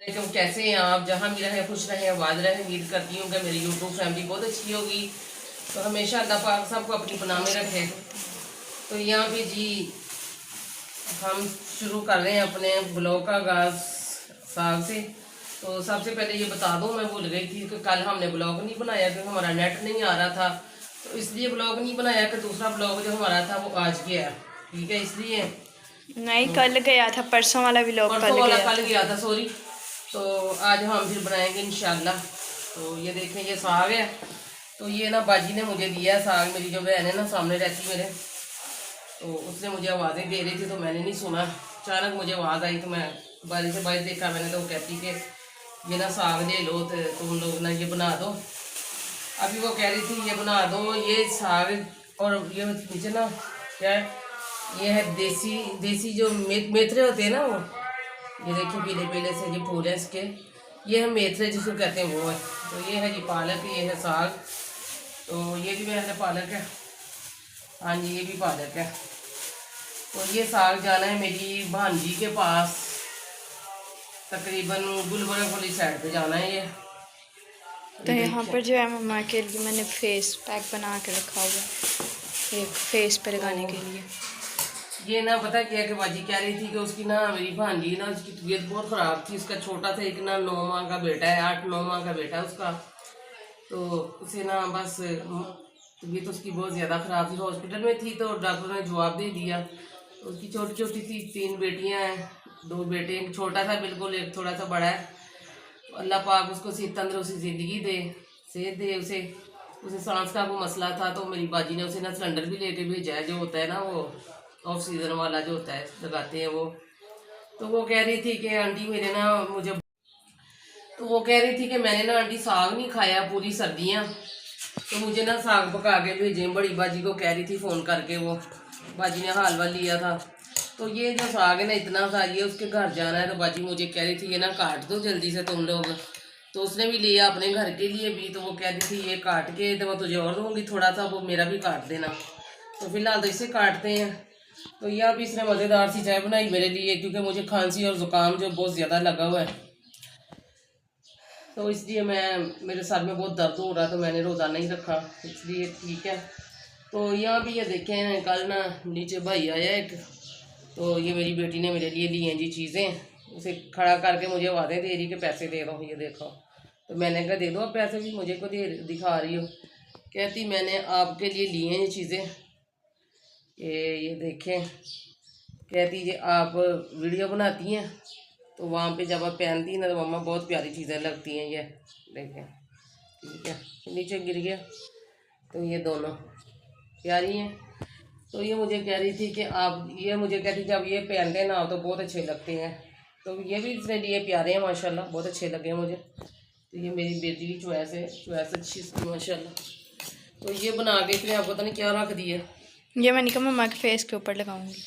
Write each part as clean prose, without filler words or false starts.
तो कैसे हैं आप? जहाँ भी रहें खुश रहें, आबाद रहें। उम्मीद करती हूँ कि मेरी यूट्यूब फैमिली बहुत अच्छी होगी। तो हमेशा अल्लाह पाक सबको अपनी पनाह में रखे। तो यहाँ पे जी हम शुरू कर रहे हैं अपने ब्लॉग का आगाज़ साग से। तो सबसे पहले ये बता दूँ, मैं भूल गई थी कि कल हमने ब्लॉग नहीं बनाया क्योंकि हमारा नेट नहीं आ रहा था। तो इसलिए ब्लॉग नहीं बनाया कि दूसरा ब्लॉग जो हमारा था वो आज गया। ठीक है, इसलिए नहीं, कल गया था, परसों वाला व्लॉग परसों वाला कल था। गया था, सॉरी। तो आज हम फिर बनाएंगे इंशाल्लाह। तो ये देखें, ये साग है। तो ये ना बाजी ने मुझे दिया है साग। मेरी जो बहन है ना, सामने रहती मेरे, तो उसने मुझे आवाज़ें दे रही थी तो मैंने नहीं सुना। अचानक मुझे आवाज़ आई तो मैं बारी से बाहर देखा मैंने, तो वो कहती कि ये ना साग ले लो तो तुम लोग ना ये बना दो। अभी वो कह रही थी ये बना दो ये साग। और ये नीचे ना क्या है, ये है देसी देसी जो मेथरे होते हैं ना, वो ये देखिए पीले पीले से जो फूल है इसके, ये है मेथरे जिसको कहते हैं, वो है। तो ये है जी पालक, ये है साग। तो ये भी मैंने पालक है, हाँ जी ये भी पालक है। तो ये साग जाना है मेरी भांजी के पास, तकरीबन गुलबर्ग वाली साइड पे जाना है ये। तो यहाँ पर जो है मम्मा के लिए मैंने फेस पैक बना के रखा हुआ है, एक फेस पे लगाने के लिए। ये ना पता क्या कि बाजी कह रही थी कि उसकी ना, मेरी भांजी ना, उसकी तबीयत बहुत ख़राब थी। उसका छोटा सा एक ना 9 माह का बेटा है, 8-9 माह का बेटा है उसका। तो उसे ना बस तबीयत उसकी बहुत ज़्यादा ख़राब थी, हॉस्पिटल में थी। तो डॉक्टर ने जवाब दे दिया। तो उसकी छोटी छोटी थी, 3 बेटियां हैं, 2 बेटे, एक छोटा सा बिल्कुल, एक थोड़ा सा बड़ा है। तो अल्लाह पाक उसको सेहत तंदुरुस्ती ज़िंदगी दे, सेहत दे उसे। उसे सांस का वो मसला था, तो मेरी बाजी ने उसे ना सिलेंडर भी लेके भेजा है, जो होता है ना वो ऑक्सीजन वाला जो होता है लगाते हैं वो। तो वो कह रही थी कि आंटी मेरे ना मुझे, तो वो कह रही थी कि मैंने ना आंटी साग नहीं खाया पूरी सर्दियाँ, तो मुझे ना साग पका के भेजें। बड़ी बाजी को कह रही थी फ़ोन करके, वो बाजी ने हाल वाल लिया था। तो ये जो साग है ना इतना सा, ये उसके घर जाना है। तो बाजी मुझे कह रही थी ये ना काट दो जल्दी से तुम लोग। तो उसने भी लिया अपने घर के लिए भी। तो वो कह रही थी ये काट के तो मैं तुझे और दूँगी थोड़ा सा, वो मेरा भी काट देना। तो फिलहाल तो इसे काटते हैं। तो यह भी इसने मज़ेदार सी चाय बनाई मेरे लिए, क्योंकि मुझे खांसी और ज़ुकाम जो बहुत ज़्यादा लगा हुआ है। तो इसलिए मेरे सर में बहुत दर्द हो रहा, तो मैंने रोज़ाना ही रखा, इसलिए ठीक है। तो यहाँ भी ये देखें, कल ना नीचे भाई आया एक, तो ये मेरी बेटी ने मेरे लिए ली हैं जी चीज़ें। उसे खड़ा करके मुझे आवाज़ें दे रही कि पैसे दे दो, ये देखो। तो मैंने कहा दे दो आप पैसे भी, मुझे को दे दिखा रही हो। कहती मैंने आपके लिए ली हैं ये चीज़ें, ये देखें। कहती जी आप वीडियो बनाती हैं तो वहाँ पे जब आप पहनती हैं ना तो मम्मा बहुत प्यारी चीज़ें लगती हैं, ये देखें। ठीक है, नीचे गिर गया। तो ये दोनों प्यारी हैं। तो ये मुझे कह रही थी कि आप, ये मुझे कहती जब ये पहनते ना तो बहुत अच्छे लगते हैं। तो ये भी इसने लिए प्यारे हैं माशाल्लाह, बहुत अच्छे लगे मुझे। तो ये मेरी बेटी की चॉइस है, चॉइस अच्छी इसकी माशाल्लाह। तो ये बना के फिर आप पता नहीं क्या रख दिया। ये मैंने कहा मम्मा के फेस के ऊपर लगाऊंगी,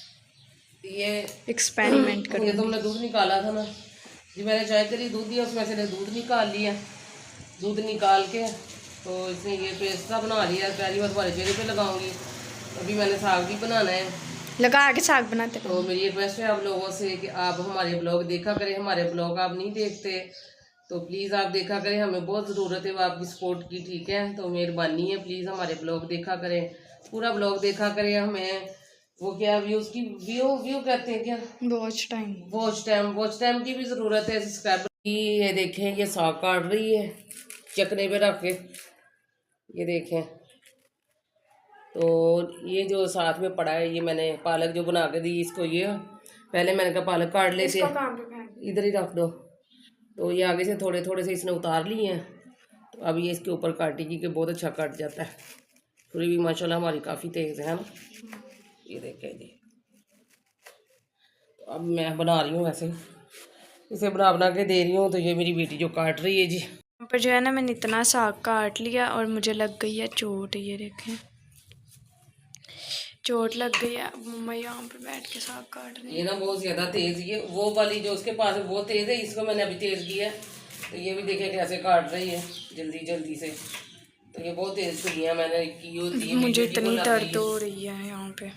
ये एक्सपेरिमेंट ये करूंगी। तुमने दूध निकाला था ना जी, मैंने चाय के लिए दूध दिया, उसमें से दूध निकाल लिया। दूध निकाल के तो इसने ये पेस्ट सा बना लिया। पहली बार तुम्हारे चेहरे पे लगाऊंगी। अभी मैंने साग भी बनाना है। लगा के साग बनाते तो मेरी रिक्वेस्ट है आप लोगों से कि आप हमारे ब्लॉग देखा करें। हमारे ब्लॉग आप नहीं देखते तो प्लीज़ आप देखा करें, हमें बहुत ज़रूरत है आपकी सपोर्ट की, ठीक है। तो मेहरबानी है, प्लीज़ हमारे ब्लॉग देखा करें, पूरा ब्लॉग देखा करें। हमें वो क्या व्यूज़ की, व्यू कहते हैं क्या, वॉच टाइम की भी ज़रूरत है, सब्सक्राइबर की। ये देखें, ये साग काट रही है चकने पे रख के, ये देखें। तो ये जो साथ में पड़ा है, ये मैंने पालक जो बना के दी इसको, ये पहले मैंने कहा पालक काट लेते हैं, इधर ही रख दो। तो ये आगे से थोड़े थोड़े से इसने उतार लिए हैं। तो अब ये इसके ऊपर काटेगी कि बहुत अच्छा कट जाता है। पूरी भी माशाल्लाह हमारी काफ़ी तेज़ है ना, ये देखें जी। तो अब मैं बना रही हूँ, वैसे इसे बना के दे रही हूँ। तो ये मेरी बेटी जो काट रही है जी। यहाँ पर जो है ना, मैंने इतना साग काट लिया और मुझे लग गई है चोट। ये देखें, चोट लग गई है। मम्मा यहाँ पे बैठ के साग काट रही है। ये ना बहुत ज़्यादा तेज़, ये वो वाली जो उसके पास है बहुत तेज़ है, इसको मैंने अभी तेज़ किया है। तो ये भी देखें कैसे काट रही है जल्दी जल्दी से। तो ये बहुत तेज़ छुरियाँ मैंने की होती है। मुझे इतनी दर्द हो रही है यहाँ पे।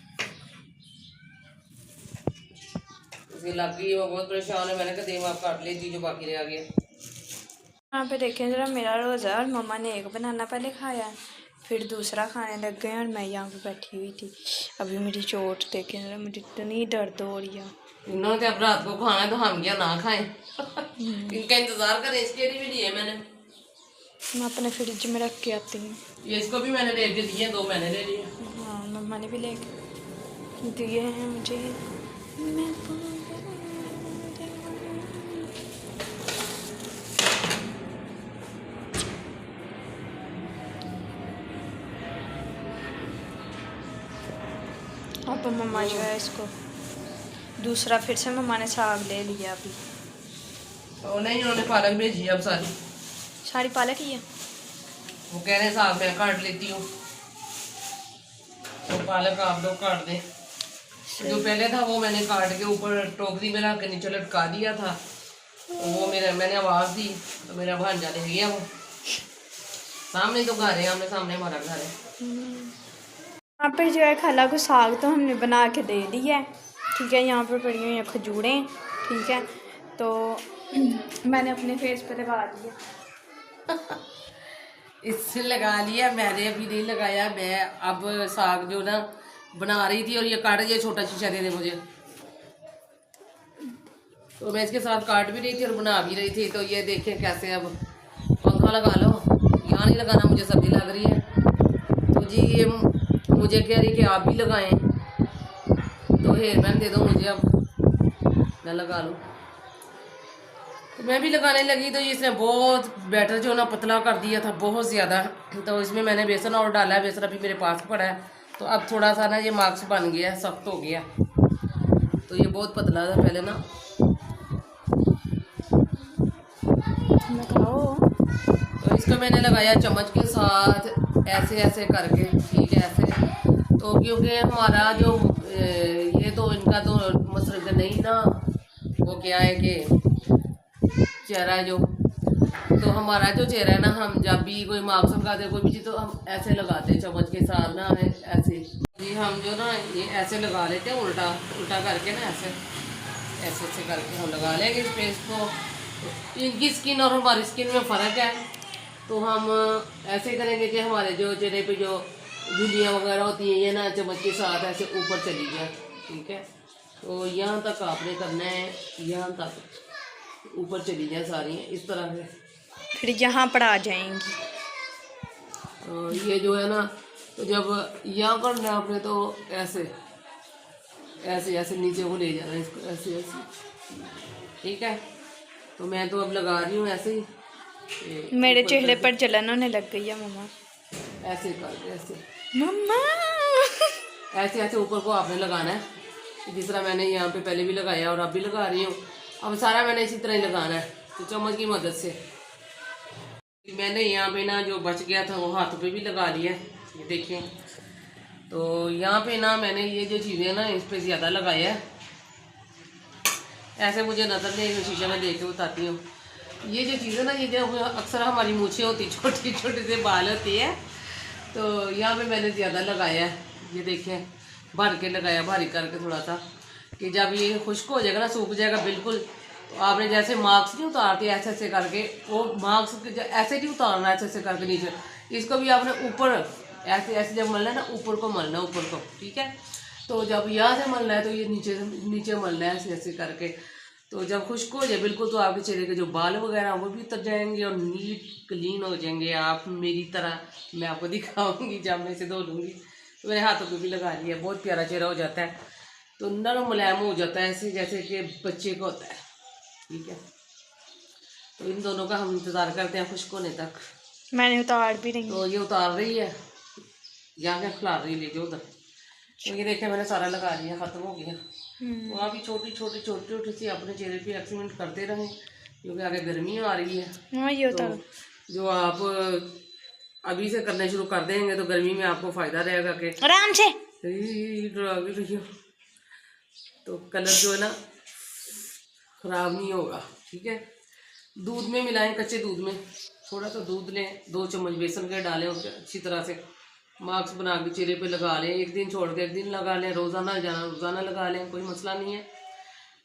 उसकी लग गई, वो बहुत परेशान है। मैंने कहा देव आप काट लेती जो बाकी रह गया। यहाँ पे देखें ज़रा, मेरा रोज़ा और मम्मा ने एक बनाना पहले खाया, फिर दूसरा खाने लग गए और मैं यहाँ पे बैठी हुई थी। अभी मेरी चोट देखें ज़रा, मुझे इतनी दर्द हो रही है। इन्होंने तो अब रात को खाना है तो हम क्या ना खाएं। इनका इंतजार करें, इसके लिए भी लिए मैंने। मैं अपने फ्रिज में रख के आती हूँ। ये इसको भी मैंने लेके दिए, 2 मैंने ले लिए। हाँ, मम्मा ने भी लेके दिए हैं मुझे। मैं अब मम्मा जो है इसको दूसरा, फिर से मम्मा ने साग ले लिया अभी। तो नहीं, उन्होंने पालक भेजी अब सारी पालक ही है। वो कह रहे हैं साग मैं काट लेती हूँ, तो पालक आप लोग काट दें। जो पहले था वो मैंने काट के ऊपर टोकरी में रख के नीचे लटका दिया था, तो वो मैंने आवाज़ दी तो मेरा भांजा ले गया। वो सामने तो घर है, आमने सामने हमारा घर है। यहाँ पे जो है खाला को साग तो हमने बना के दे दिया है, ठीक है। यहाँ पर पड़ी हुई हैं खजूरें, ठीक है। तो मैंने अपने फेस पे लगा दिया। इससे लगा लिया, मैंने अभी नहीं लगाया। मैं अब साग जो ना बना रही थी और ये काट दिया, छोटा शीशा दे दे मुझे। तो मैं इसके साथ काट भी रही थी और बना भी रही थी। तो ये देखें कैसे, अब पंखा लगा लो, यहाँ नहीं लगाना, मुझे सर्दी लग रही है। तो जी ये मुझे कह रही कि आप भी लगाएं, तो हेयर बैंड दे दो मुझे, अब मैं लगा लूँ। तो मैं भी लगाने लगी, तो इसने बहुत बैटर जो ना पतला कर दिया था, बहुत ज़्यादा। तो इसमें मैंने बेसन और डाला है, बेसन अभी मेरे पास पड़ा है। तो अब थोड़ा सा ना ये मार्क्स बन गया है, सख्त हो गया। तो ये बहुत पतला था पहले ना। तो इसको मैंने लगाया चम्मच के साथ ऐसे ऐसे करके, ठीक है, ऐसे। तो क्योंकि हमारा जो ये तो इनका तो मसरद नहीं ना, वो क्या है कि चेहरा जो, तो हमारा जो चेहरा है ना, हम जब भी कोई मार्क्स लगाते हैं कोई भी चीज़, तो हम ऐसे लगाते हैं चम्मच के साथ ना, ऐसे जी। हम जो ना ये ऐसे लगा लेते हैं, उल्टा उल्टा करके ना, ऐसे ऐसे ऐसे करके हम लगा लेंगे इस पेस्ट को। तो इनकी स्किन और हमारी स्किन में फ़र्क है, तो हम ऐसे करेंगे कि हमारे जो चेहरे पे जो झुर्रियाँ वगैरह होती हैं, ये ना चम्मच के साथ ऐसे ऊपर चली जाए, ठीक है। तो यहाँ तक आपने करना है, यहाँ तक ऊपर चली जाए सारी, इस तरह से, फिर यहाँ पर आ जाएंगी। तो ये जो है ना, तो जब यहाँ करना है आपने, तो ऐसे ऐसे ऐसे नीचे को ले जाना है इसको, ऐसे ऐसे, ठीक है। तो मैं तो अब लगा रही हूँ ऐसे ही। मेरे चेहरे पर जलन होने लग गई है मम्मा। ऐसे करके, ऐसे मम्मा ऐसे ऐसे ऊपर को आपने लगाना है, जिस तरह मैंने यहाँ पे पहले भी लगाया और अब भी लगा रही हूँ। अब सारा मैंने इसी तरह ही लगाना है, तो चम्मच की मदद से। मैंने यहाँ पे ना जो बच गया था वो हाथों पे भी लगा लिया, ये देखिए। तो यहाँ पे ना मैंने ये जो चीज़ें ना इस पे ज़्यादा लगाया है, ऐसे मुझे नज़र नहीं, शीशे में देख के बताती हूँ। ये जो चीज़ें ना, ये जो अक्सर हमारी मूछें होती, छोटी छोटी से बाल होती है, तो यहाँ पे मैंने ज़्यादा लगाया है। ये देखें, भर के लगाया, भारी करके थोड़ा सा, कि जब ये खुश्क हो जाएगा ना, सूख जाएगा बिल्कुल, तो आपने जैसे मार्क्स नहीं उतारते ऐसे ऐसे करके, वो मार्क्स ऐसे नहीं उतारना, ऐसे ऐसे करके नीचे, इसको भी आपने ऊपर ऐसे ऐसे जब मलना है ना, ऊपर को मलना है, ऊपर को, ठीक है। तो जब यहाँ से मलना है तो ये नीचे नीचे मलना है, ऐसे ऐसे करके। तो जब खुश्क हो जाए बिल्कुल, तो आपके चेहरे के जो बाल वगैरह वो भी उतर जाएंगे और नीट क्लीन हो जाएंगे, आप मेरी तरह। मैं आपको दिखाऊंगी जब मैं इसे धो लूँगी। तो मेरे हाथों पे भी लगा लिया, बहुत प्यारा चेहरा हो जाता है, तो नरम मुलायम हो जाता है, ऐसे जैसे कि बच्चे को होता है, ठीक है। तो इन दोनों का हम इंतज़ार करते हैं खुश्क होने तक। मैंने उतार भी नहीं। तो ये उतार रही है, यहाँ क्या खिला रही है, लेके उधर। तो ये देखे मैंने सारा लगा लिया, ख़त्म हो गया। तो आप भी छोटी छोटी छोटी छोटी सी अपने चेहरे पे एक्सपेरिमेंट करते रहें, क्योंकि आगे गर्मी आ रही है। हाँ, ये उतार। तो जो आप अभी से करने शुरू कर देंगे तो गर्मी में आपको फ़ायदा रहेगा कि आराम से तो कलर जो है ना ख़राब नहीं होगा, ठीक है। दूध में मिलाएं, कच्चे दूध में थोड़ा सा दूध लें, 2 चम्मच बेसन के डालें, उसके अच्छी तरह से मास्क बना के चेहरे पे लगा लें। एक दिन छोड़ के एक दिन लगा लें, रोज़ाना जाना रोज़ाना लगा लें, कोई मसला नहीं है।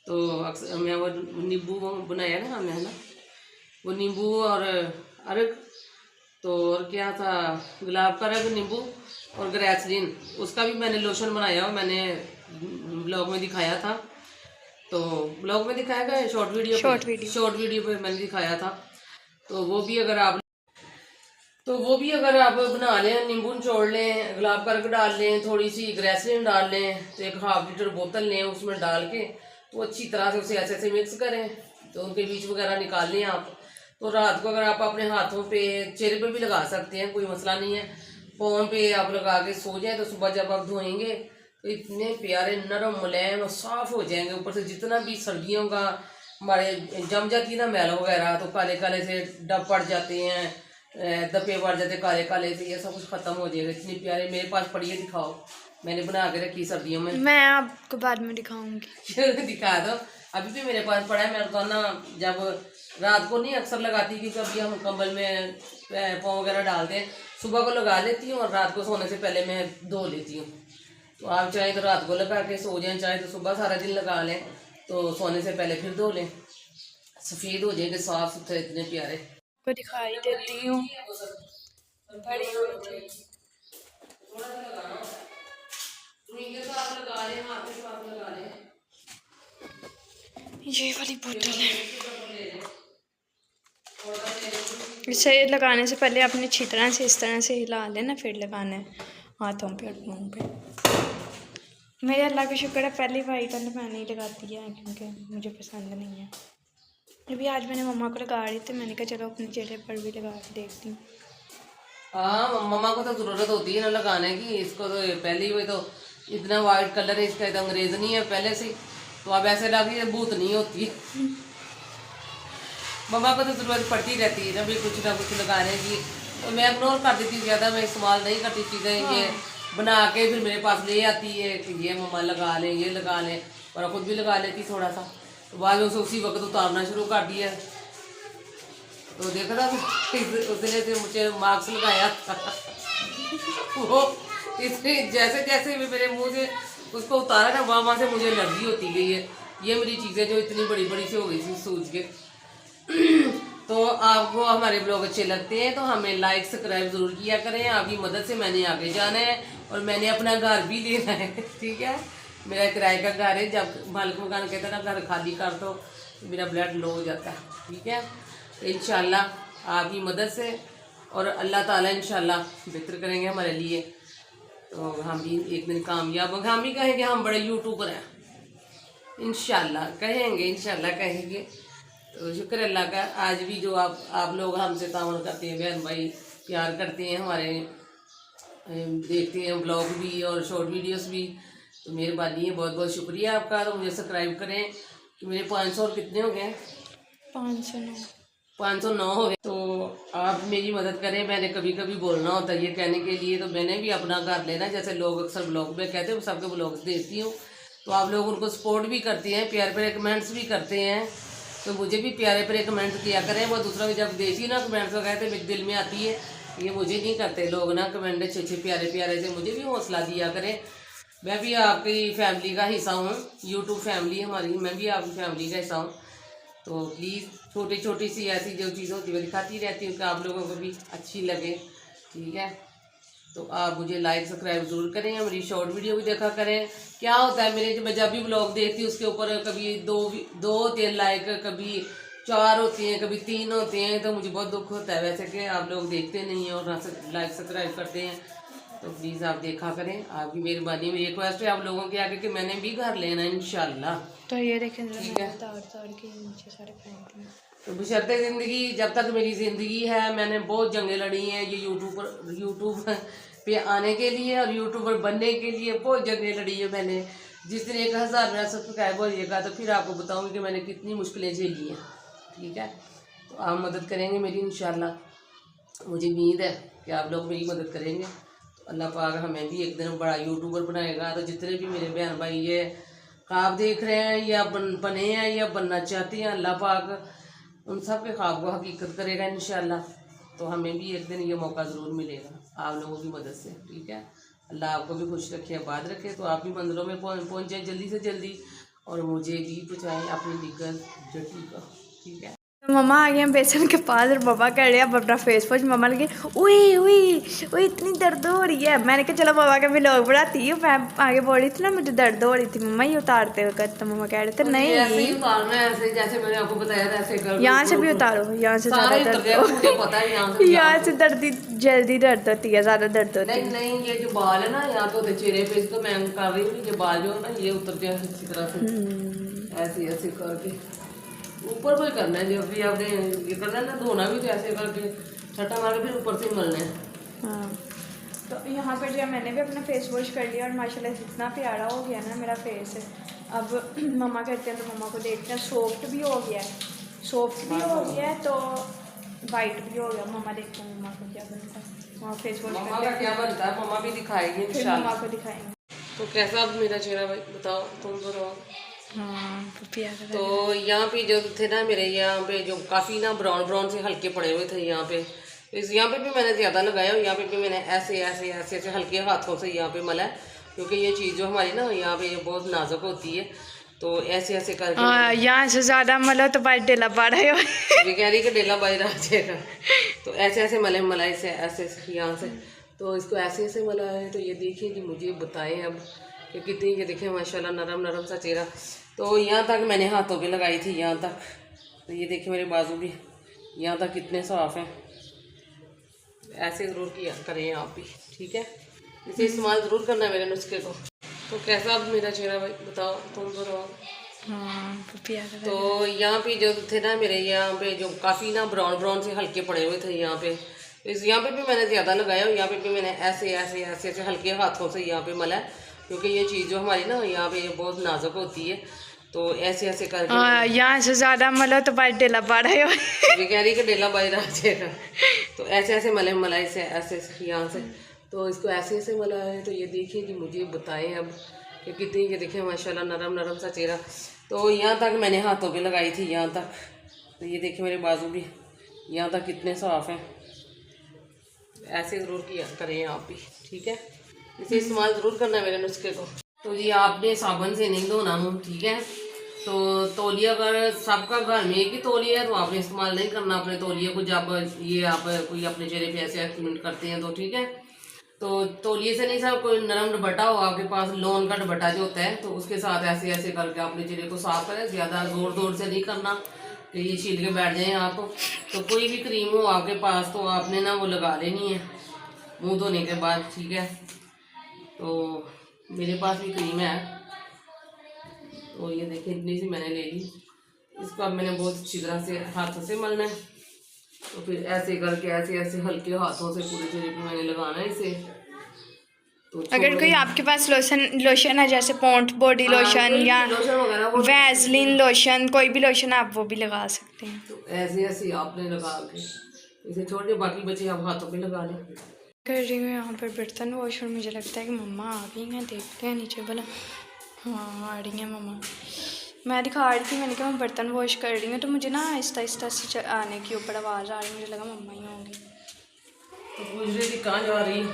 तो अक्सर मैं वो नींबू बनाया ना हमने, है ना, वो नींबू और अर्क, तो और क्या था, गुलाब का रंग, नींबू और ग्रेसलीन, उसका भी मैंने लोशन बनाया, मैंने ब्लॉग में दिखाया था। तो ब्लॉग में दिखाया गया, शॉर्ट वीडियो पे मैंने दिखाया था। तो वो भी अगर आप बना लें, नींबू निचोड़ लें, गुलाब का रंग डाल लें, थोड़ी सी ग्रेसलीन डाल लें, तो 1/2 लीटर बोतल लें, उसमें डाल के तो अच्छी तरह से उसे ऐसे मिक्स करें, तो उनके बीज वगैरह निकाल लें आप। तो रात को अगर आप अपने हाथों पे, चेहरे पे भी लगा सकते हैं, कोई मसला नहीं है, पाँव पे आप लगा के सो जाए, तो सुबह जब आप धोएंगे तो इतने प्यारे नरम मुलायम और साफ हो जाएंगे। ऊपर से जितना भी सर्दियों का हमारे जम जाती है ना मैल वगैरह, तो काले काले से डब पड़ जाते हैं, दबे पड़ जाते काले काले से, ये सब कुछ खत्म हो जाएगा। इतनी प्यारे मेरे पास पड़ी है, दिखाओ, मैंने बना के रखी सर्दियों में। मैं आपको बाद में दिखाऊंगी। दिखा दो, अभी भी मेरे पास पड़ा है। मैं तो ना जब रात को नहीं अक्सर लगाती, क्योंकि अभी हम कंबल में पाँव वगैरह डालते हैं, सुबह को लगा लेती हूँ और रात को सोने से पहले मैं धो लेती हूँ। तो आप चाहे तो रात को लगा के सो जाएं, चाहे तो सुबह सारा दिन लगा लें, तो सोने से पहले फिर धो लें, सफ़ेद हो जाएंगे, साफ सुथरे, इतने प्यारे। को दिखाई देती हूँ, बड़ी हुई थी। ये वाली बोतल है, इसे लगाने से पहले आपने अच्छी तरह से इस तरह से हिला लेना, फिर लगाना है हाथों पे और मुँह पे। मेरे अल्लाह का शुक्र है, पहली बार तो मैंने ही लगाती है, क्योंकि मुझे पसंद नहीं है। अभी आज मैंने मम्मा को लगा रही थी, मैंने कहा चलो अपने चेहरे पर भी लगा के देखती हूँ। हाँ, मम्मा को तो ज़रूरत होती है ना लगाने की। इसको तो पहले ही तो इतना वाइट कलर है इसका, तो अंग्रेज नहीं है पहले से, तो अब ऐसे लगी भूत नहीं होती। मम्मा को तो ज़रूरत पड़ती रहती है ना भी कुछ ना कुछ लगाने की, तो मैं इग्नोर कर देती हूँ, ज़्यादा मैं इस्तेमाल नहीं करती चीज़ें। हाँ। ये बना के फिर मेरे पास ले आती है कि ये मम्मा लगा लें, ये लगा लें, और खुद भी लगा लेती थोड़ा सा, तो बाद में उसे उसी वक्त उतारना शुरू कर दिया। तो देखा था उसने से मुझे मार्क्स लगाया वो इसने जैसे जैसे भी मेरे मुंह से उसको उतारा ना, वहाँ से मुझे एलर्जी होती गई है। ये मेरी चीज़ें जो इतनी बड़ी बड़ी सी हो गई थी सूझ के। तो आपको हमारे ब्लॉग अच्छे लगते हैं तो हमें लाइक सब्सक्राइब ज़रूर किया करें। आपकी मदद से मैंने आगे जाना है और मैंने अपना घर भी लेना है, ठीक है। मेरा किराए का घर है, जब मालिक मकान कहता है ना घर खाली कर दो, तो मेरा ब्लड लो हो जाता है, ठीक है। तो इंशाल्लाह आपकी मदद से और अल्लाह ताला इंशाल्लाह बेहतर करेंगे हमारे लिए, तो हम भी एक दिन कामयाब होंगे। हम भी कहेंगे हम बड़े यूट्यूबर हैं, इंशाल्लाह कहेंगे, इंशाल्लाह कहेंगे। तो शुक्र अल्लाह का, आज भी जो आप लोग हमसे तावन करते हैं, बहन भाई प्यार करते हैं हमारे, देखते हैं ब्लॉग भी और शॉर्ट वीडियोस भी, तो मेहरबानी है, बहुत बहुत शुक्रिया आपका। तो मुझे सब्सक्राइब करें कि मेरे 500 और कितने हो गए, 509 हो गए। तो आप मेरी मदद करें, मैंने कभी कभी बोलना होता है ये कहने के लिए, तो मैंने भी अपना घर लेना, जैसे लोग अक्सर ब्लॉग में कहते हैं, सबके ब्लॉग्स देखती हूँ, तो आप लोग उनको सपोर्ट भी करते हैं, प्यारे प्यारे कमेंट्स भी करते हैं, तो मुझे भी प्यारे प्यारे कमेंट्स किया करें। वो दूसरा भी जब देखी ना कमेंट्स वगैरह तो मेरे दिल में आती है, ये मुझे नहीं करते लोग ना कमेंट अच्छे अच्छे प्यारे प्यारे से, मुझे भी हौसला दिया करें। मैं भी आपकी फैमिली का हिस्सा हूँ, यूट्यूब फैमिली हमारी, मैं भी आपकी फैमिली का हिस्सा हूँ। तो प्लीज़ छोटी छोटी सी ऐसी जो चीज़ होती है दिखाती रहती हूँ कि आप लोगों को भी अच्छी लगे, ठीक है। तो आप मुझे लाइक सब्सक्राइब ज़रूर करें, मेरी शॉर्ट वीडियो भी देखा करें। क्या होता है मेरे मैं जब भी ब्लॉग देखती हूँ उसके ऊपर कभी दो होते हैं लाइक, कभी 4 होते हैं, कभी 3 होते हैं, तो मुझे बहुत दुख होता है वैसे कि आप लोग देखते नहीं हैं और ना लाइक सब्सक्राइब करते हैं। तो प्लीज़ आप देखा करें, आपकी मेहरबानी, मेरी रिक्वेस्ट है आप लोगों के आगे कि मैंने भी घर लेना है इंशाल्लाह। तो ये देखें, ठीक है, तार के नीचे सारे फेंक दिए। तो बशर्ते ज़िंदगी, जब तक मेरी ज़िंदगी है, मैंने बहुत जंगें लड़ी हैं ये यूट्यूब पे आने के लिए और यूट्यूबर बनने के लिए बहुत जंगें लड़ी है मैंने। जिस दिन 1000 मेरा सब्सक्राइब हो जाएगा तो फिर आपको बताऊंगी कि मैंने कितनी मुश्किलें झेली हैं, ठीक है। तो आप मदद करेंगे मेरी इंशाल्लाह, मुझे उम्मीद है कि आप लोग मेरी मदद करेंगे। तो अल्लाह पाक हमें भी एक दिन बड़ा यूट्यूबर बनाएगा। तो जितने भी मेरे बहन भाई ये ख्वाब देख रहे हैं या बने हैं या बनना चाहते हैं, अल्लाह पाक उन सब के ख्वाब को हकीकत करेगा इंशाल्लाह। तो हमें भी एक दिन ये मौका ज़रूर मिलेगा आप लोगों की मदद से, ठीक है। अल्लाह आपको भी खुश रखे, आबाद रखे, तो आप भी मंजिलों में पहुँचे जल्दी से जल्दी। और मुझे भी पहुँचाएं अपनी निगर जटी का, ठीक है। मम्मा आ गए हैं बेसन के पास और पापा कह रहे हैं अब अपना फेस वॉश। मम्मा लगे उई उई उई इतनी दर्द हो रही है। मैंने कहा चलो मम्मा का व्लॉग बनाती हूँ। मैं आगे बोल रही थी ना मुझे दर्द हो रही थी मम्मा ये उतारते वक्त, तो मम्मा कह रहे थे नहीं ऐसे ही उतारना है, ऐसे जैसे मैंने आपको बताया था ऐसे कर। यहाँ से भी उतारो, यहाँ से ज़्यादा दर्द पता है यहाँ से दर्द जल्दी दर्द होती है, ज़्यादा दर्द होती है। नहीं, ये जो बाल है ना यहाँ तो चेहरे पे, तो मैं कर रही हूँ ये बाल जो है ना ये उतरते हैं अच्छी तरह से, ऐसे ऐसे करके ऊपर कोई करना है। जो भी आपने ये करना है ना, धोना भी तो ऐसे करके छटा मार के फिर ऊपर से मलना है। हाँ, तो यहाँ पर जो मैंने भी अपना फेस वॉश कर लिया और माशाल्लाह इतना प्यारा हो गया ना मेरा फेस। अब मम्मा कहते हैं तो मम्मा को देखते हैं। सॉफ्ट भी हो गया है, सॉफ्ट भी हो गया है, तो वाइट भी हो गया। मम्मा देखते हैं मम्मा को क्या बनता है, वहाँ फेस वॉश मम्मा का क्या बनता है मम्मा भी दिखाएंगे फिर मम्मा को दिखाएंगे। तो कैसा अब मेरा चेहरा भाई बताओ तुम बताओ। हाँ तो यहाँ पे जो थे ना मेरे यहाँ पे जो काफ़ी ना ब्राउन ब्राउन से हल्के पड़े हुए थे यहाँ पे, यहाँ पे भी मैंने ज़्यादा लगाया और यहाँ पे भी मैंने ऐसे ऐसे ऐसे ऐसे हल्के हाथों से यहाँ पे मला है, क्योंकि ये चीज़ जो हमारी ना यहाँ पे बहुत नाजुक होती है, तो ऐसे ऐसे करके यहाँ से ज़्यादा malo तो बाहर डेला पा रहे हो। ये कह रही कि डेला बाहर आ जाएगा। तो ऐसे ऐसे मलाई से ऐसे यहाँ से, तो इसको ऐसे ऐसे मला है। तो ये देखिए जी मुझे बताएं अब कि कितनी, ये देखें माशाल्लाह नरम नरम सा चेहरा। तो यहाँ तक मैंने हाथों पे लगाई थी यहाँ तक, तो ये देखिए मेरे बाजू भी यहाँ तक कितने साफ़ हैं। ऐसे ज़रूर किया करें आप भी, ठीक है। इसे इस्तेमाल ज़रूर करना है मेरे नुस्खे को। तो कैसा अब मेरा चेहरा भाई बताओ तुम बताओ। हाँ तो यहाँ पे जो थे ना मेरे यहाँ पे जो काफ़ी ना ब्राउन ब्राउन से हल्के पड़े हुए थे यहाँ पे, यहाँ पे भी मैंने ज़्यादा लगाया और यहाँ पे भी मैंने ऐसे ऐसे ऐसे ऐसे हल्के हाथों से यहाँ पे मला है, क्योंकि ये चीज़ जो हमारी ना यहाँ पे बहुत नाजुक होती है, तो ऐसे ऐसे करके यहाँ से ज़्यादा malo तो बाहर डेला पा रहे हो। ये कह रही कि डेला बाहर आ जाएगा। तो ऐसे ऐसे मलाई से ऐसे यहाँ से, तो इसको ऐसे ऐसे मला है। तो ये देखिए कि मुझे बताएं अब कि कितनी, ये देखिए माशाल्लाह नरम नरम सा चेहरा। तो यहाँ तक मैंने हाथों पे लगाई थी यहाँ तक, तो ये देखिए मेरे बाजू भी यहाँ तक कितने साफ़ हैं। ऐसे ज़रूर किया करें आप भी, ठीक है। इसे इस्तेमाल ज़रूर करना है मेरे नुस्खे को। तो जी आपने साबुन से नहीं धोना मुँह, ठीक है। तो तौलिया अगर सबका घर में एक ही तौलिया है तो आपने इस्तेमाल नहीं करना अपने तौलिए को, जब ये आप कोई अपने चेहरे पे ऐसे एक्सपेरिमेंट करते हैं तो, ठीक है। तो तौलिए से नहीं, सब कोई नरम दुपट्टा हो आपके पास, लोन का दुपट्टा जो होता है, तो उसके साथ ऐसे ऐसे करके अपने चेहरे को साफ करें। ज़्यादा ज़ोर से नहीं करना कि ये छील के बैठ जाएँ आप। तो कोई भी क्रीम हो आपके पास तो आपने ना वो लगा लेनी है मुँह धोने के बाद, ठीक है। तो मेरे पास भी क्रीम है, तो ये देखिए इतनी सी मैंने ले ली। इसको अब मैंने बहुत अच्छी तरह से हाथों से मलना है। तो फिर ऐसे करके ऐसे ऐसे हल्के हाथों से पूरे चेहरे पे मैंने लगाना है इसे। तो अगर कोई आपके पास लोशन है जैसे पॉन्ड बॉडी लोशन या वैसलीन लोशन, कोई भी लोशन आप वो भी लगा सकते हैं। तो ऐसे ऐसे आपने लगा के इसे छोड़ के बाकी बचे आप हाथों पे लगा लें। कर रही हूँ यहाँ पर बर्तन वॉश और मुझे लगता है कि मम्मा आ गई हैं, देखते हैं नीचे भला। हाँ आ रही हैं मम्मा। मैं दिखा रही थी, मैंने कहा मैं बर्तन वॉश कर रही हूँ, तो मुझे ना आहिस्ता आहिस्ता से आने की ऊपर आवाज़ आ रही है, मुझे लगा मम्मा ही होंगी। तो पूछ रही थी कहाँ जा रही है,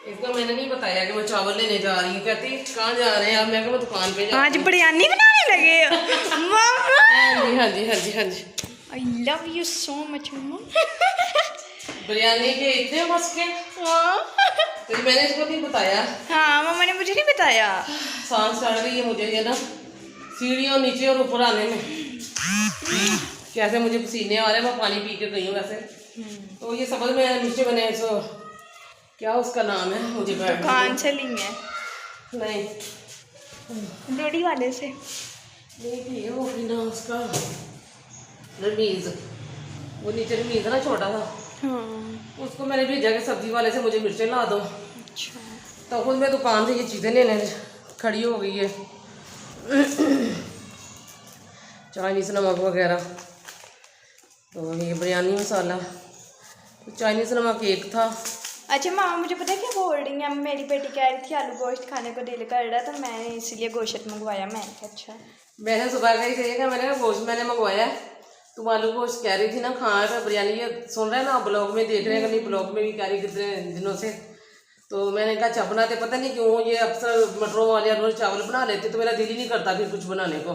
इसको मैंने नहीं बताया कि मैं चावल लेने जा रही हूँ। कहती कहाँ जा रहे हैं आप, मैं मैं दुकान पे जा। आज बिरयानी बनाने लगे मम्मा। हाँ जी हाँ जी हाँ जी। I love you so much mama. Biryani के इतने बस के। हाँ तो मैंने इसको नहीं बताया। हाँ मम्मा ने मुझे नहीं बताया। सांस चढ़ रही है मुझे ये ना सीढ़ियों नीचे और ऊपर आने में, कैसे मुझे पसीने आ रहे हैं। मैं पानी पी के गई हूँ वैसे। तो ये समझ में नीचे बने सो क्या उसका नाम है, मुझे दुकान से ली है नहीं रेडी वाले से नहीं वो ना उसका रमीज, वो नीचे रमीज ना छोटा था। हाँ उसको मैंने भेजा कि सब्जी वाले से मुझे मिर्चें ला दो। अच्छा तो खुद मैं दुकान से ये चीज़ें लेने खड़ी हो गई है, चाइनीज़ नमक वगैरह। तो ये बिरयानी मसाला, तो चाइनीज़ नमक एक था। अच्छा मामा मुझे पता है क्या बोल रही हैं, मेरी बेटी कह रही थी आलू गोश्त खाने को दिल कर रहा, तो मैंने इसीलिए गोश्त मंगवाया। मैंने कहा अच्छा, मैंने सुबह का ही कहा मैंने गोश्त मैंने मंगवाया है, तुम आलू गोश्त कह रही थी ना खाना था बिरयानी। ये सुन रहे हैं ना ब्लॉग में, देख रहे हैं कि नहीं ब्लॉग में भी कह रही कितने दिनों से। तो मैंने कहा अच्छा बनाते, पता नहीं क्यों ये अक्सर मटरों वाले रोज चावल बना लेते तो मेरा दिल ही नहीं करता फिर कुछ बनाने को।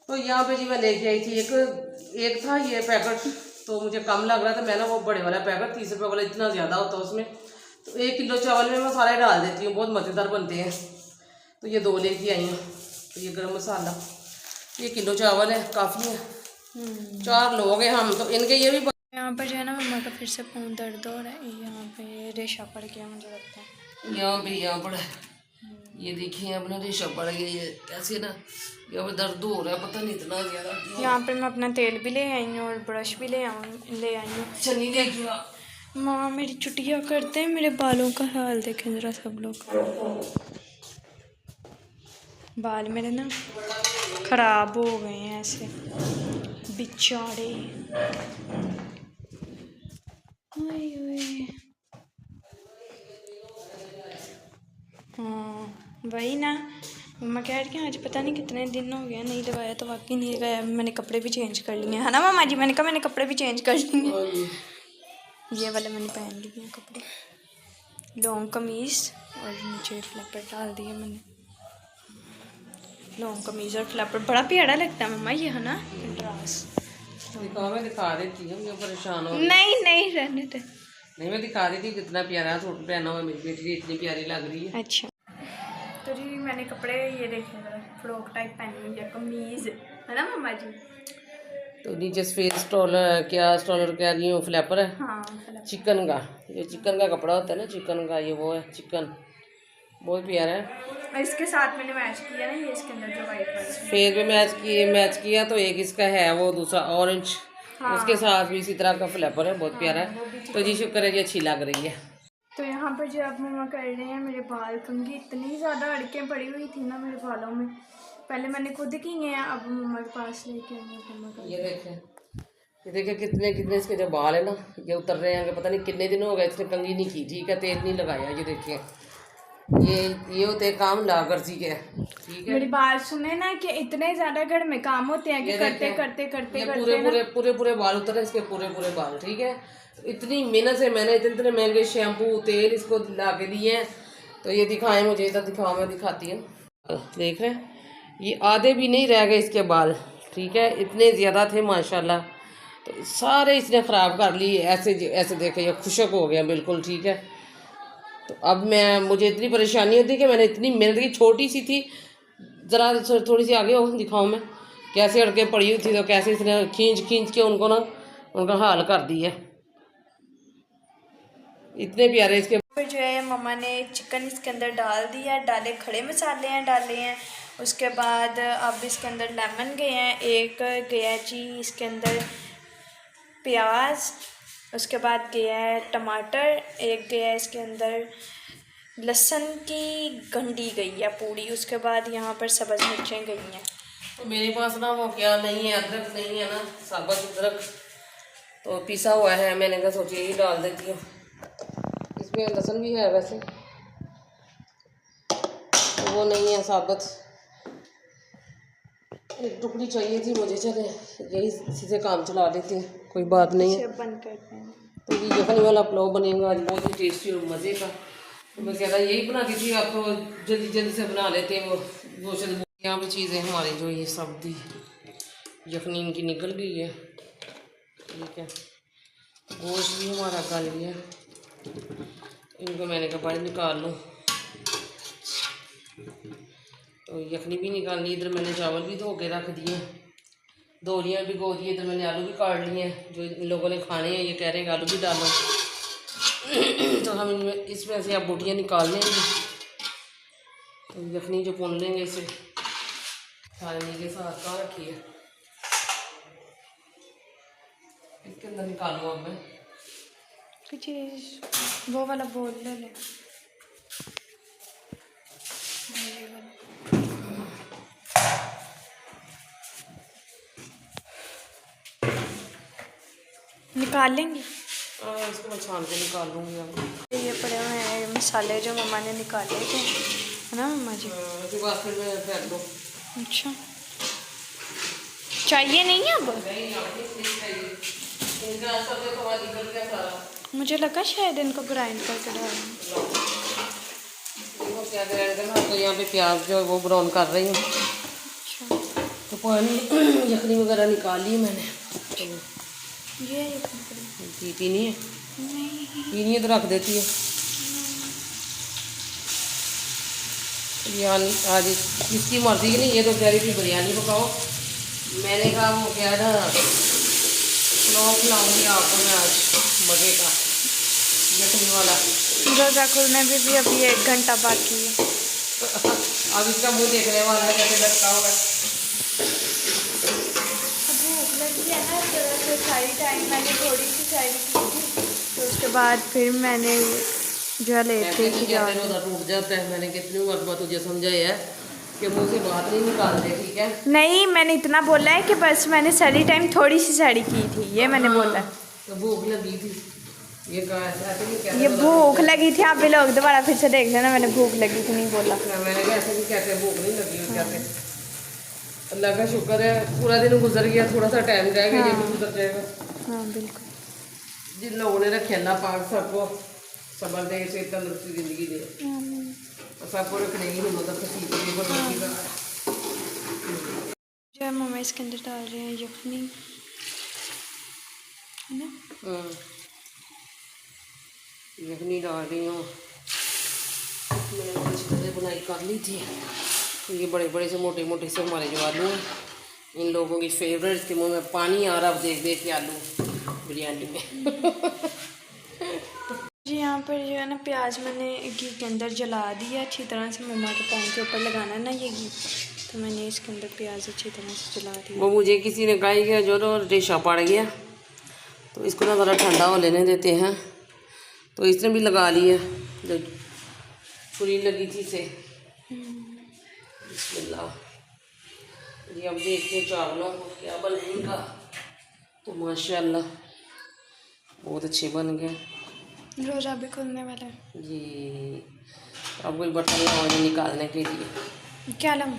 तो यहाँ पे जी मैं लेके आई थी एक था ये पैकेट, तो मुझे कम लग रहा था। मैं ना वो बड़े वाला पैकेट 30 रुपये वाला इतना ज़्यादा होता है उसमें, तो 1 किलो चावल में मैं सारे डाल देती हूँ, बहुत मज़ेदार बनते हैं। तो ये 2 लेके आई हूँ। तो ये गरम मसाला, ये किलो चावल है, काफ़ी है, 4 लोग हैं हम, तो इनके ये भी। यहाँ पर जो है ना मम्मा का फिर से पाँव दर्द हो रहा है, यहाँ पे रेशा पड़ गया मुझे लगता है। यहाँ पड़ा है, ये देखिए अपना रेशा पड़ गया, ये कैसे ना यहाँ पे दर्द हो रहा है, पता नहीं इतना ज़्यादा। यहाँ पर मैं अपना तेल भी ले आई हूँ और ब्रश भी ले आई हूँ। चनी देखिए माँ मेरी चुटिया करते हैं, मेरे बालों का हाल देखें ज़रा सब लोग। बाल मेरे ना ख़राब हो गए हैं ऐसे बेचारे। हाँ वही ना, मम्मा कह रही हैं आज पता नहीं कितने दिन हो गए नहीं लगाया, तो वाकई नहीं लगाया। मैंने कपड़े भी चेंज कर लिए हैं, है ना मम्मा जी? मैंने कहा मैंने कपड़े भी चेंज कर लिए, ये वाले मैंने पहन लिए हैं कपड़े, लॉन्ग कमीज़ और नीचे फ्लैपर डाल दिए मैंने। लॉन्ग कमीज़ और फ्लैपर बड़ा प्यारा लगता है मम्मा ये, है ना? कंट्रास्ट। मैं दिखा देती हूँ, मैं परेशान हो। नहीं रहने दे। नहीं मैं दिखा रही थी कितना प्यारा सूट पहना हुआ मेरी बेटी, इतनी प्यारी लग रही है। अच्छा तो जी मैंने कपड़े ये देखे जरा, फ्रॉक टाइप पहनी हुई है, कमीज़, है ना मम्मा जी? तो नीचे फेस स्टॉलर कह रही हूँ, फ्लैपर है। हाँ चिकन का, ये चिकन का कपड़ा होता है ना, चिकन का, ये वो है चिकन, बहुत प्यारा है। इसके साथ मैंने मैच किया ना, ये इसके अंदर जो वाइट वाला फेस पे मैच किया, तो एक इसका है वो दूसरा ऑरेंज, हाँ। उसके साथ भी इसी तरह का फ्लैपर है, बहुत प्यारा है। तो जी शुक्र है जी अच्छी लग रही है। तो यहाँ पर जो अब मम्मा कर रहे हैं मेरे बाल, कंघी इतनी ज़्यादा अड़कें पड़ी हुई थी ना मेरे बालों में, पहले मैंने खुद की हैं, अब मम्मा के पास लेके आई मम्मा। ये देखें कितने कितने इसके जो बाल है ना, ये उतर रहे हैं, पता नहीं कितने दिन हो गए इसने कंघी नहीं की, ठीक है, तेल नहीं लगाया। ये देखिए ये होते काम लागर्जी के, ठीक है। मेरी बात सुने ना कि इतने ज्यादा घर में काम होते हैं कि करते पूरे बाल उतर रहे इसके, पूरे बाल, ठीक है। इतनी मेहनत से मैंने इतने महंगे शैम्पू तेल इसको ला के दिए हैं। तो ये दिखाएं मुझे, इधर दिखाओ, मैं दिखाती हूँ। देख रहे हैं, ये आधे भी नहीं रह गए इसके बाल, ठीक है, इतने ज़्यादा थे माशाल्लाह। तो सारे इसने ख़राब कर लिए, ऐसे देखे ये खुशक हो गया बिल्कुल, ठीक है। तो अब मुझे इतनी परेशानी होती कि मैंने इतनी मेहनत की, छोटी सी थी, ज़रा थोड़ी सी आगे हो दिखाऊं मैं, कैसे अड़के पड़ी हुई थी, तो कैसे इसने खींच के उनको ना उनका हाल कर दिया। इतने प्यारे इसके। फिर जो है मम्मा ने चिकन इसके अंदर डाल दिया, डाले खड़े मसाले हैं डाले हैं, उसके बाद अब इसके अंदर लेमन गए हैं, एक गया जी इसके अंदर प्याज, उसके बाद गया है टमाटर, एक गया है इसके अंदर लहसुन की गंढी गई है पूरी, उसके बाद यहाँ पर सब्ज़ मिर्चें गई हैं। तो मेरे पास ना वो क्या नहीं है, अदरक नहीं है ना, साबुत अदरक तो पिसा हुआ है, मैंने कहा सोची यही डाल देती हूँ। इसमें लहसुन भी है वैसे, तो वो नहीं है साबुत, एक टुकड़ी चाहिए थी मुझे, चले यही इसी से काम चला लेते हैं, कोई बात नहीं है। बंद करते हैं। तो ये यखनी वाला पुलाव बनेगा आज, बहुत ही टेस्टी और मज़े का। तो मैं कहता यही बनाती थी, आप तो जल्दी से बना लेते हैं वो शायद। यहाँ पे चीज़ें हमारी जो ये सब्जी यखनी इनकी निकल गई है, ठीक है, गोश्त भी हमारा गल गया, इनको मैंने कहा बाहर निकाल लूँ। तो यखनी भी निकाल ली, इधर मैंने चावल भी धो के रख दिए, दोलियाँ भी भिगो दिए, इधर मैंने आलू भी काट लिए हैं, जो इन लोगों ने खाने हैं, ये कह रहे हैं आलू भी डालो। तो हम इसमें से अब बोटियाँ निकाल लेंगे, तो यखनी जो भून लेंगे इसे छाननी के साथ कहाँ रखी है, इसके अंदर निकालूँ अब मैं कुछ वो वाला बोल ले निकाल लेंगे। इसको मैं छान के निकाल लूँगी अब। ये पड़े हुए हैं मसाले जो मम्मा ने निकाले थे, है ना मम्मा जी? उसके बाद फिर मैं फेंक दूँ। अच्छा चाहिए नहीं अब? नहीं, इनका सब तो निकल गया सारा। मुझे लगा शायद इनको ग्राइंड करके डालूं। वो क्या ग्राइंड करना, तो यहाँ पे प्याज जो है वो ब्राउन कर रही हूँ। अच्छा, तो पानी यखनी वगैरह निकाल ली मैंने। तो ये पीनी है, नहीं, पीनी है तो रख देती है। ये आज इसकी मर्जी की नहीं, ये तो कह रही थी बिरयानी पकाओ। मैंने कहा वो क्या है ना, पुलाव खिलाऊंगी आपको मैं आज, मज़े का यखनी वाला। रोज़ा खुलने में भी अभी 1 घंटा बाकी है। अब इसका मुंह देखने वाला है कैसे लटका हुआ है। भूख लगी है ना, जरा से सारी टाइम मैंने थोड़ी सी साइड की थी, तो उसके बाद फिर मैंने जो है लेते ही कहते रोज़ा टूट जाता है। मैंने कितनी मरतबा तुझे समझाया है कि मुंह से बात नहीं निकालते, ठीक है। नहीं, मैंने इतना बोला है कि बस मैंने सारी टाइम थोड़ी सी साड़ी की थी, ये मैंने बोला है। तो भूख लगी थी, ये कहा ऐसे नहीं कहते। ये भूख लगी थी, आप भी लोग दोबारा फिर से देख लेना, मैंने भूख लगी थी नहीं बोला। मैंने कहा ऐसे नहीं कहते, भूख नहीं लगी हो कहते। अल्लाह का शुक्र है पूरा दिन गुजर गया, थोड़ा सा टाइम रह गया, ये भी गुजर जाएगा। हाँ बिल्कुल। जिन लोगों ने रखे अल्लाह पाक सबको सबर दे, से तंदुरुस्ती ज़िंदगी दे, और सबको रखने की हिम्मत नसीब दे, बदमाशी का। जो है मम्मा इसके अंदर डाल रहे हैं यखनी, है ना। यखनी डाल रही हूँ। मैंने कुछ पहले बुनाई कर ली थी। तो ये बड़े बड़े से मोटे मोटे से हमारे जो आलू हैं, इन लोगों की फेवरेट के मुँह में पानी आ रहा अब देख देख के आलू बिरयानी में। जी यहाँ पर जो है ना प्याज मैंने घी के अंदर जला दिया अच्छी तरह से। मम्मा के पान के ऊपर लगाना है ना ये घी, तो मैंने इसके अंदर प्याज अच्छी तरह से जला दिया। वो मुझे किसी ने कहा कि जो रेशा पड़ गया तो इसको ना ज़रा ठंडा हो लेने देते हैं, तो इसने भी लगा लिया जो छुरी लगी थी से। बिस्मिल्लाह जी, अब देखते हैं चावलों को क्या बनेगा। तो माशाल्लाह बहुत अच्छे बन गए। रोज़ा भी खुलने वाला है जी, अब कोई बर्तन लाओ इन्हें निकालने के लिए। क्या लूँ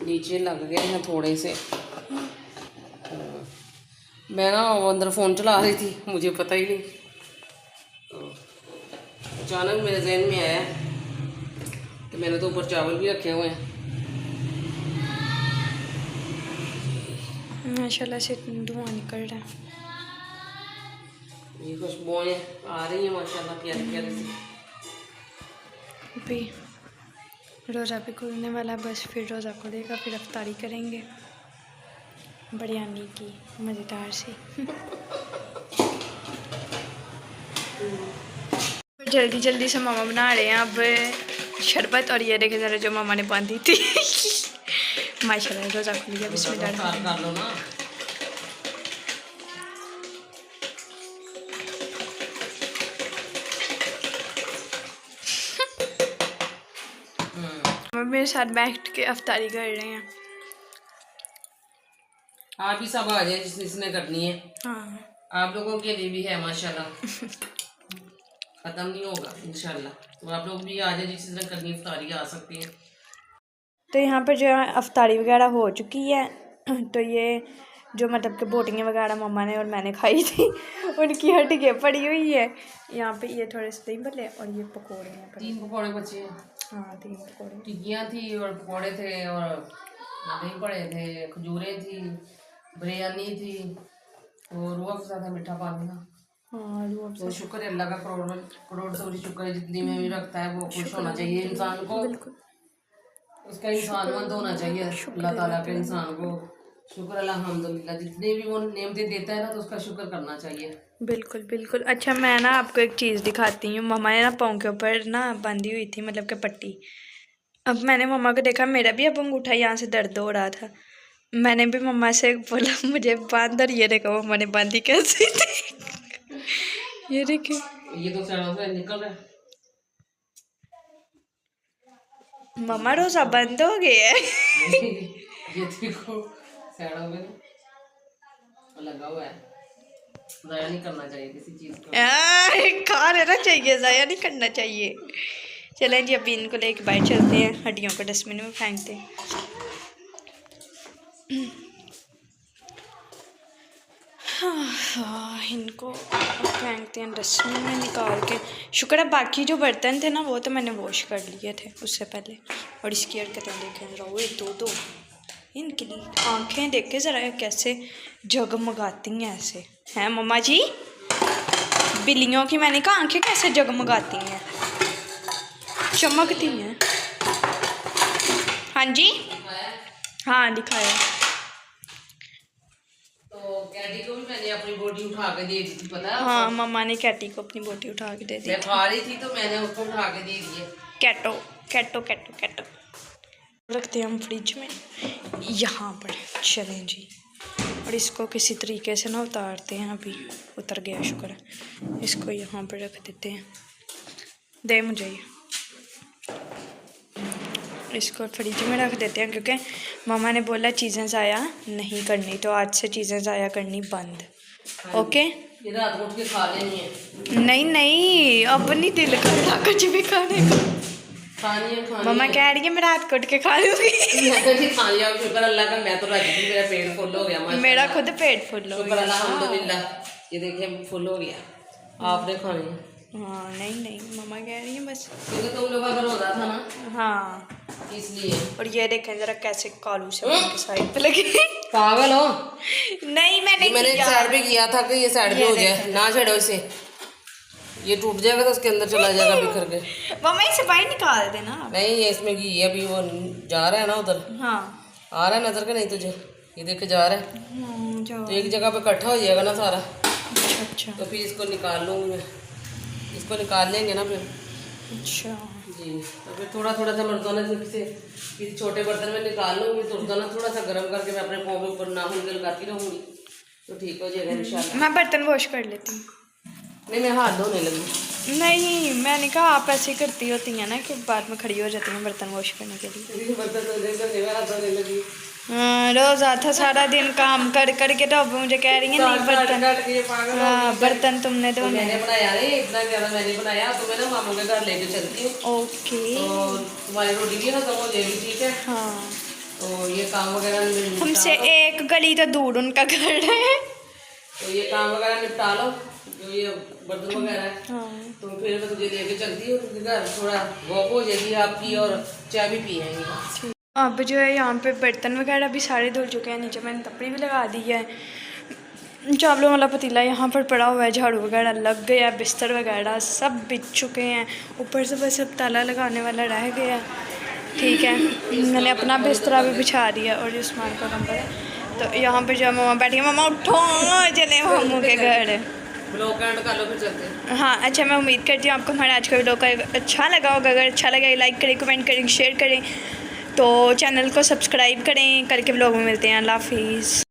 नीचे लग गए हैं थोड़े से। मैं ना अंदर फ़ोन चला रही थी, मुझे पता ही नहीं, तो अचानक मेरे जहन में आया कि मैंने तो ऊपर चावल भी रखे हुए हैं। माशाल्लाह से धुआं निकल रहा है। ये खुशबुएं आ रही हैं माशाल्लाह प्यारी प्यारी सी। भी रोज़ा भी खुलने वाला, बस फिर रोज़ा खुलेगा फिर अफ्तारी करेंगे बिरयानी की मज़ेदार सी। जल्दी जल्दी से मामा बना रहे हैं अब शरबत, और ये देखे ज़रा जो मामा ने बांधी थी। माशाल्लाह रोज़ा खुल गया, बिस्मिल्लाह कर लो ना। मेरे साथ बैठ के अफ्तारी कर रहे हैं। आप ही सब आ जाए जिसने करनी है। हाँ, आप लोगों के लिए भी है माशाल्लाह, ख़त्म नहीं होगा इंशाल्लाह। तो आप लोग भी आ जाए जिसने करनी है, इफ्तारी आ सकती है। तो यहाँ पर जो है अफ्तारी वगैरह हो चुकी है। तो ये जो मतलब कि बोटियाँ वगैरह मम्मा ने और मैंने खाई थी उनकी हड्डियाँ पड़ी हुई है यहाँ पे। ये थोड़े से दही भल्ले और ये पकोड़े हैं। 3 पकौड़े बचे हैं। हाँ 3 पकोड़े, टिक्कियाँ थी और पकौड़े थे और दही पड़े थे, खजूरें थी, बिरयानी थी और रूह अफ़ज़ा था, मीठा पानी था। हाँ रूह तो शुक्र है अल्लाह का, करोड़ सौ शुक्र है। जितनी में भी रखता है वो खुश होना चाहिए इंसान को, बिल्कुल उसका इंसानमंद होना चाहिए अल्लाह ताला के। इंसान को शुक्र अल्हम्दुलिल्लाह, जितने भी वो नेमतें देता है ना तो उसका शुक्र करना चाहिए। बिल्कुल बिल्कुल। अच्छा मैं ना आपको एक चीज़ दिखाती हूँ। मम्मा ने ना पाँव के ऊपर ना बांधी हुई थी मतलब कि पट्टी। अब मैंने मम्मा को देखा, मेरा भी अब अंगूठा यहाँ से दर्द हो रहा था। मैंने भी मम्मा से बोला मुझे बांध, और ये देखो मम्मा ने बांधी कैसे थी। ये देखिए, ये तो सड़ों से निकल रहा है। मम्मा रोज़ा बंद हो गया है। ये देखो सड़ों में लगा हुआ है। ज़ाया नहीं करना चाहिए किसी चीज़ को। खा लेना चाहिए, ज़ाया नहीं करना चाहिए। चलें जी, अभी इनको लेके बाहर चलते हैं, हड्डियों को डस्टबिन में फेंकते हैं। हाँ, इनको फेंकते हैं डस्टबिन में निकाल के। शुक्र है बाकी जो बर्तन थे ना वो तो मैंने वॉश कर लिए थे उससे पहले। और इसकी हरकतें देखें रहो, दो इनकी आँखें देखे ज़रा कैसे जगमगाती हैं ऐसे, हैं मम्मा जी? बिल्लियों की मैंने कहा आँखें कैसे जगमगाती हैं, चमकती हैं। हाँ जी, हाँ दिखाया। तो कैटी को भी मैंने अपनी बोटी उठा के दे दी थी, पता है? हाँ, मम्मा ने कैटी को अपनी बोटी उठा के दे दी। मैं खा रही थी तो मैंने उसको उठा के दे दिए। कैटो कैटो कैटो कैटो रखते हैं हम फ्रिज में यहाँ पर। चलें जी, और इसको किसी तरीके से ना उतारते हैं। अभी उतर गया, शुक्र है। इसको यहाँ पर रख देते हैं। दे मुझे ये, इसको फ्रिज में रख देते हैं क्योंकि मामा ने बोला चीज़ें ज़ाया नहीं करनी, तो आज से चीज़ें ज़ाया करनी बंद। ओके, ये रात को उठ के खा लेनी है। नहीं अब नहीं दिल करता कुछ भी खाने का। खानी है मम्मा कह रही है मैं रात को उठ के खा लूँगी। खा लिया, शुक्र अल्लाह का, मैं तो राजी थी, मेरा पेट फुल हो गया। मेरा खुद पेट फुल हो शुक्र गया। अल्हम्दुलिल्लाह, ये देखिए फुल हो गया। आपने खानी है? हाँ नहीं मम्मा कह रही है बस, क्योंकि तुम लोगों का रोजा था ना, हाँ इसलिए। और ये देखें जरा कैसे कालू से बन के साइड पे लगे। पागल हो? नहीं मैंने साइड पे किया था कि ये साइड पे हो जाए, ना छेड़ो इसे, ये टूट जाएगा तो उसके अंदर चला जाएगा बिखर के। मम्मा इसे बाहर निकाल देना। नहीं, ये इसमें घी है, अभी वो जा रहा है ना उधर। हाँ आ रहा है नजर के नहीं तुझे? ये देख जा रहा है, जाओ। तो एक जगह पे इकट्ठा हो जाएगा ना सारा, अच्छा तो फिर इसको निकाल लूँगी मैं, इसको निकाल लेंगे ना फिर। अच्छा जी, तो फिर थोड़ा थोड़ा सा मर्दाना से किसी छोटे बर्तन में निकाल लूँगी, तो मर्दाना थोड़ा सा गर्म करके मैं अपने पाँव के ऊपर नाखून के लगाती रहूँगी, तो ठीक हो जाएगा इंशाल्लाह। मैं बर्तन वॉश कर लेती हूँ। नहीं, मैं हाथ धोने लगी। नहीं मैंने कहा आप ऐसे ही करती होती हैं ना कि बाद में खड़ी हो जाती हैं बर्तन वॉश करने के लिए। बर्तन हाथ धोने लगी। रोज आता सारा दिन काम कर करके, तो अब मुझे कह रही है नहीं बर्तन। हाँ बर्तन तुमने तो धोने। मैंने बनाया नहीं, इतना ज़्यादा मैंने बनाया, तो मैं ना मामू के घर लेके चलती हूँ। ओके, तो तुम्हारी रोटी भी खत्म हो जाएगी, ठीक है? हाँ तो ये काम वगैरह हमसे एक गली तो दूर उनका घर है, तो ये काम वगैरह निपटा लो, जो ये बर्तन वगैरह है। हाँ तो फिर मैं तुझे लेके चलती हूँ तुझे घर, थोड़ा वॉक हो जाएगी आपकी और चाय भी पिएंगे। अब जो है यहाँ पे बर्तन वगैरह भी सारे धुल चुके हैं। नीचे मैंने तपड़ी भी लगा दी है। चावलों वाला पतीला यहाँ पर पड़ा हुआ है, झाड़ू वगैरह लग गया, बिस्तर वगैरह सब बिछ चुके हैं। ऊपर से बस अब ताला लगाने वाला रह गया, ठीक है। मैंने अपना बिस्तरा भी बिछा दिया और उस्मान का कंबल है। तो यहाँ पर जो मामा बैठी है, मामा उठो चले मामू के घर। ब्लॉग एंड कर लो फिर चलते हैं। हाँ अच्छा, मैं उम्मीद करती हूँ आपको हमारा आज का वीडियो का अच्छा लगा होगा। अगर अच्छा लगा लाइक करें, कमेंट करें, शेयर करें, तो चैनल को सब्सक्राइब करें करके व्लॉग में मिलते हैं। अल्लाह हाफिज़।